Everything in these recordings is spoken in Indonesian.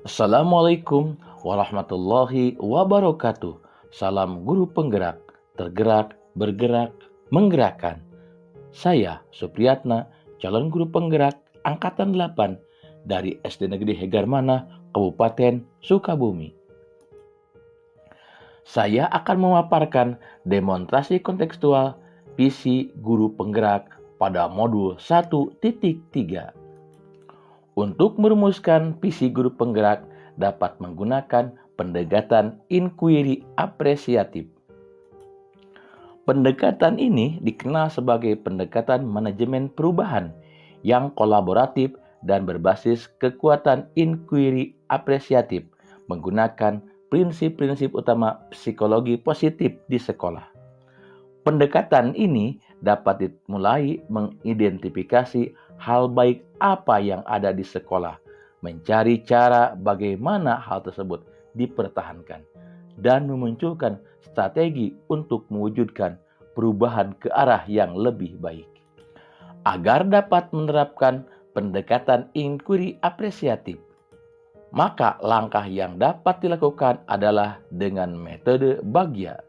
Assalamualaikum warahmatullahi wabarakatuh. Salam guru penggerak, tergerak, bergerak, menggerakkan. Saya Supriyatna, calon guru penggerak angkatan 8 dari SD Negeri Hegarmana, Kabupaten Sukabumi. Saya akan memaparkan demonstrasi kontekstual visi guru penggerak pada modul 1.3. Untuk merumuskan visi guru penggerak dapat menggunakan pendekatan inquiry apresiatif. Pendekatan ini dikenal sebagai pendekatan manajemen perubahan yang kolaboratif dan berbasis kekuatan inquiry apresiatif menggunakan prinsip-prinsip utama psikologi positif di sekolah. Pendekatan ini dapat dimulai mengidentifikasi hal baik apa yang ada di sekolah, mencari cara bagaimana hal tersebut dipertahankan, dan memunculkan strategi untuk mewujudkan perubahan ke arah yang lebih baik. Agar dapat menerapkan pendekatan inquiry apresiatif, maka langkah yang dapat dilakukan adalah dengan metode Bagya.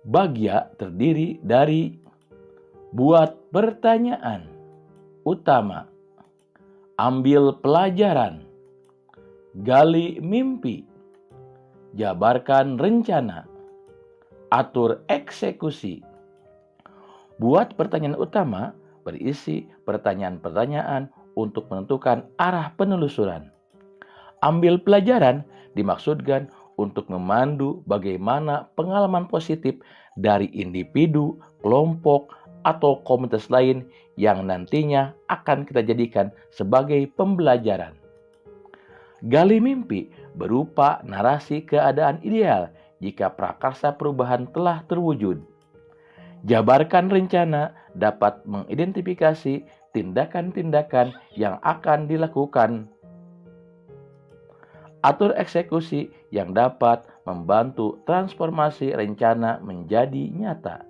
Bagya terdiri dari buat pertanyaan utama, ambil pelajaran, gali mimpi, jabarkan rencana, atur eksekusi. Buat pertanyaan utama berisi pertanyaan-pertanyaan untuk menentukan arah penelusuran. Ambil pelajaran dimaksudkan untuk memandu bagaimana pengalaman positif dari individu, kelompok, atau komunitas lain yang nantinya akan kita jadikan sebagai pembelajaran. Gali mimpi berupa narasi keadaan ideal jika prakarsa perubahan telah terwujud. Jabarkan rencana dapat mengidentifikasi tindakan-tindakan yang akan dilakukan. Atur eksekusi yang dapat membantu transformasi rencana menjadi nyata.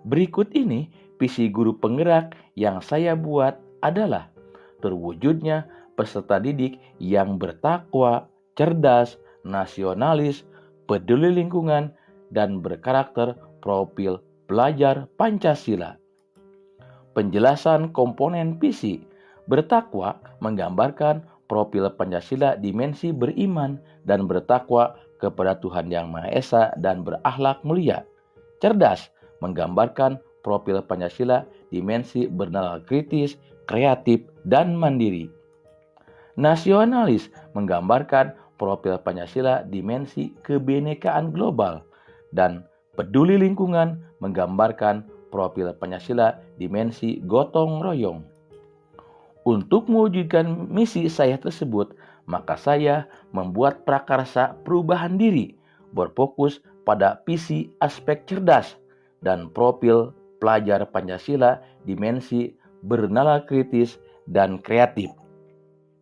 Berikut ini visi guru penggerak yang saya buat adalah terwujudnya peserta didik yang bertakwa, cerdas, nasionalis, peduli lingkungan, dan berkarakter profil pelajar Pancasila. Penjelasan komponen visi bertakwa menggambarkan profil Pancasila dimensi beriman dan bertakwa kepada Tuhan Yang Maha Esa dan berakhlak mulia. Cerdas menggambarkan profil Pancasila dimensi bernalar kritis, kreatif, dan mandiri. Nasionalis menggambarkan profil Pancasila dimensi kebinekaan global, dan peduli lingkungan menggambarkan profil Pancasila dimensi gotong royong. Untuk mewujudkan misi saya tersebut, maka saya membuat prakarsa perubahan diri berfokus pada visi aspek cerdas dan profil pelajar Pancasila dimensi bernalar kritis dan kreatif.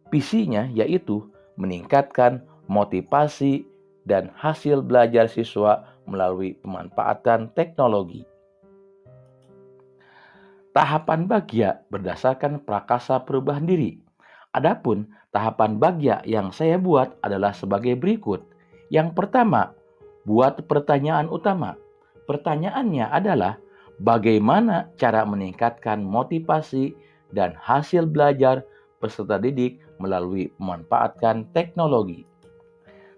Visinya yaitu meningkatkan motivasi dan hasil belajar siswa melalui pemanfaatan teknologi. Tahapan Bagya berdasarkan prakarsa perubahan diri. Adapun tahapan Bagya yang saya buat adalah sebagai berikut. Yang pertama, buat pertanyaan utama. Pertanyaannya adalah bagaimana cara meningkatkan motivasi dan hasil belajar peserta didik melalui memanfaatkan teknologi.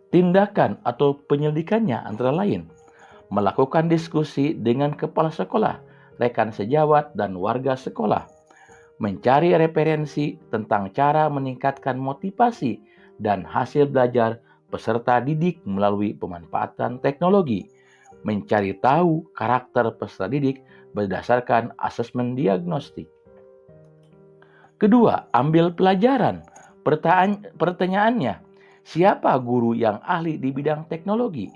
Tindakan atau penyelidikannya antara lain melakukan diskusi dengan kepala sekolah, rekan sejawat, dan warga sekolah, mencari referensi tentang cara meningkatkan motivasi dan hasil belajar peserta didik melalui pemanfaatan teknologi, mencari tahu karakter peserta didik berdasarkan asesmen diagnostik. Kedua, ambil pelajaran. Pertanyaannya, siapa guru yang ahli di bidang teknologi?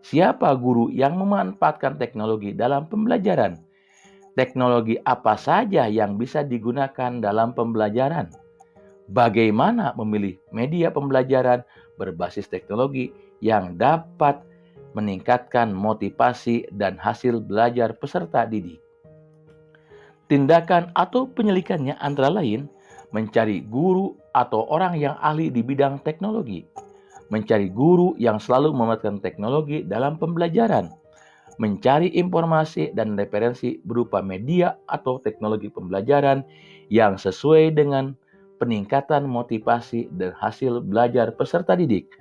Siapa guru yang memanfaatkan teknologi dalam pembelajaran? Teknologi apa saja yang bisa digunakan dalam pembelajaran? Bagaimana memilih media pembelajaran berbasis teknologi yang dapat meningkatkan motivasi dan hasil belajar peserta didik? Tindakan atau penyelidikannya antara lain mencari guru atau orang yang ahli di bidang teknologi. Mencari guru yang selalu memanfaatkan teknologi dalam pembelajaran. Mencari informasi dan referensi berupa media atau teknologi pembelajaran yang sesuai dengan peningkatan motivasi dan hasil belajar peserta didik.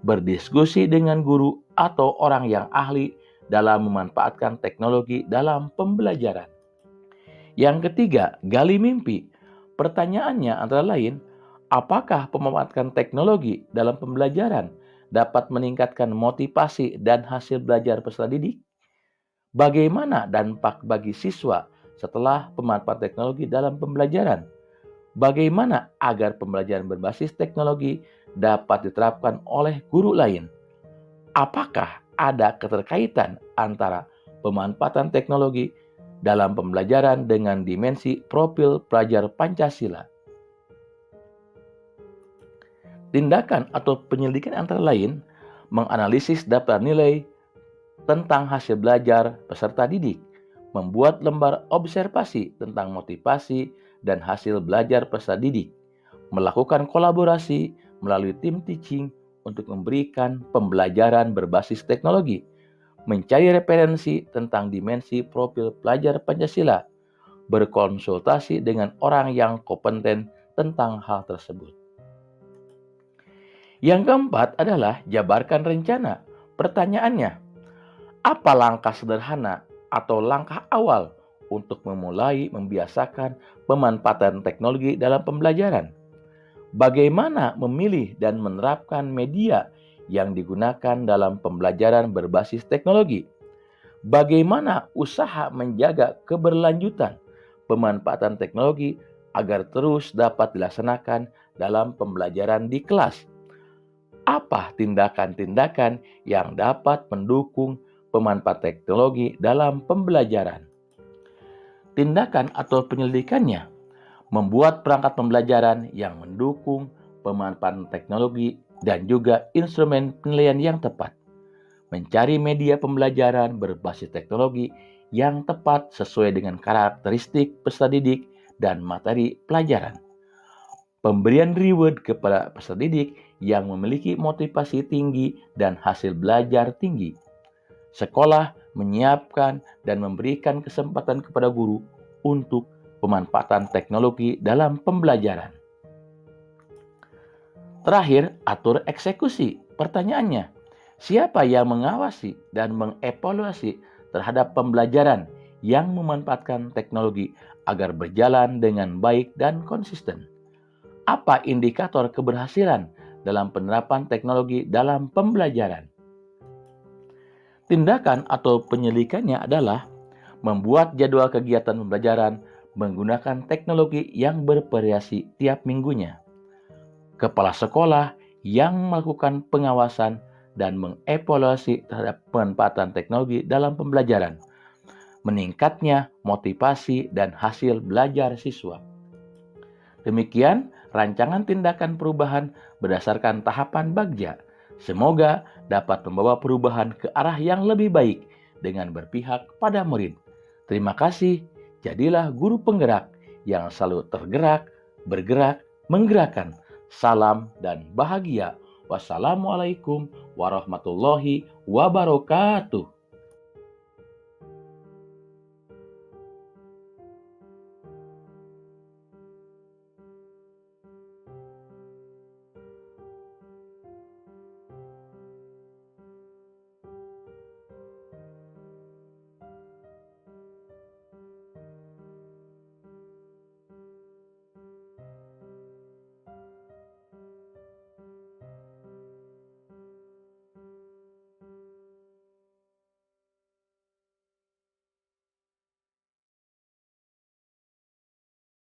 Berdiskusi dengan guru atau orang yang ahli dalam memanfaatkan teknologi dalam pembelajaran. Yang ketiga, gali mimpi. Pertanyaannya antara lain, apakah pemanfaatan teknologi dalam pembelajaran dapat meningkatkan motivasi dan hasil belajar peserta didik? Bagaimana dampak bagi siswa setelah pemanfaatan teknologi dalam pembelajaran? Bagaimana agar pembelajaran berbasis teknologi dapat diterapkan oleh guru lain? Apakah ada keterkaitan antara pemanfaatan teknologi dalam pembelajaran dengan dimensi profil pelajar Pancasila? Tindakan atau penyelidikan antara lain menganalisis daftar nilai tentang hasil belajar peserta didik, membuat lembar observasi tentang motivasi dan hasil belajar peserta didik, melakukan kolaborasi melalui tim teaching untuk memberikan pembelajaran berbasis teknologi, mencari referensi tentang dimensi profil pelajar Pancasila, berkonsultasi dengan orang yang kompeten tentang hal tersebut. Yang keempat adalah jabarkan rencana. Pertanyaannya, apa langkah sederhana atau langkah awal untuk memulai membiasakan pemanfaatan teknologi dalam pembelajaran? Bagaimana memilih dan menerapkan media yang digunakan dalam pembelajaran berbasis teknologi? Bagaimana usaha menjaga keberlanjutan pemanfaatan teknologi agar terus dapat dilaksanakan dalam pembelajaran di kelas? Apa tindakan-tindakan yang dapat mendukung pemanfaatan teknologi dalam pembelajaran? Tindakan atau penyelidikannya membuat perangkat pembelajaran yang mendukung pemanfaatan teknologi dan juga instrumen penilaian yang tepat. Mencari media pembelajaran berbasis teknologi yang tepat sesuai dengan karakteristik peserta didik dan materi pelajaran. Pemberian reward kepada peserta didik yang memiliki motivasi tinggi dan hasil belajar tinggi. Sekolah menyiapkan dan memberikan kesempatan kepada guru untuk pemanfaatan teknologi dalam pembelajaran. Terakhir, atur eksekusi. Pertanyaannya, siapa yang mengawasi dan mengevaluasi terhadap pembelajaran yang memanfaatkan teknologi agar berjalan dengan baik dan konsisten? Apa indikator keberhasilan dalam penerapan teknologi dalam pembelajaran? Tindakan atau penyelidikannya adalah membuat jadwal kegiatan pembelajaran menggunakan teknologi yang bervariasi tiap minggunya. Kepala sekolah yang melakukan pengawasan dan mengevaluasi terhadap pemanfaatan teknologi dalam pembelajaran. Meningkatnya motivasi dan hasil belajar siswa. Demikian rancangan tindakan perubahan berdasarkan tahapan Bagja. Semoga dapat membawa perubahan ke arah yang lebih baik dengan berpihak pada murid. Terima kasih, jadilah guru penggerak yang selalu tergerak, bergerak, menggerakkan. Salam dan bahagia. Wassalamualaikum warahmatullahi wabarakatuh.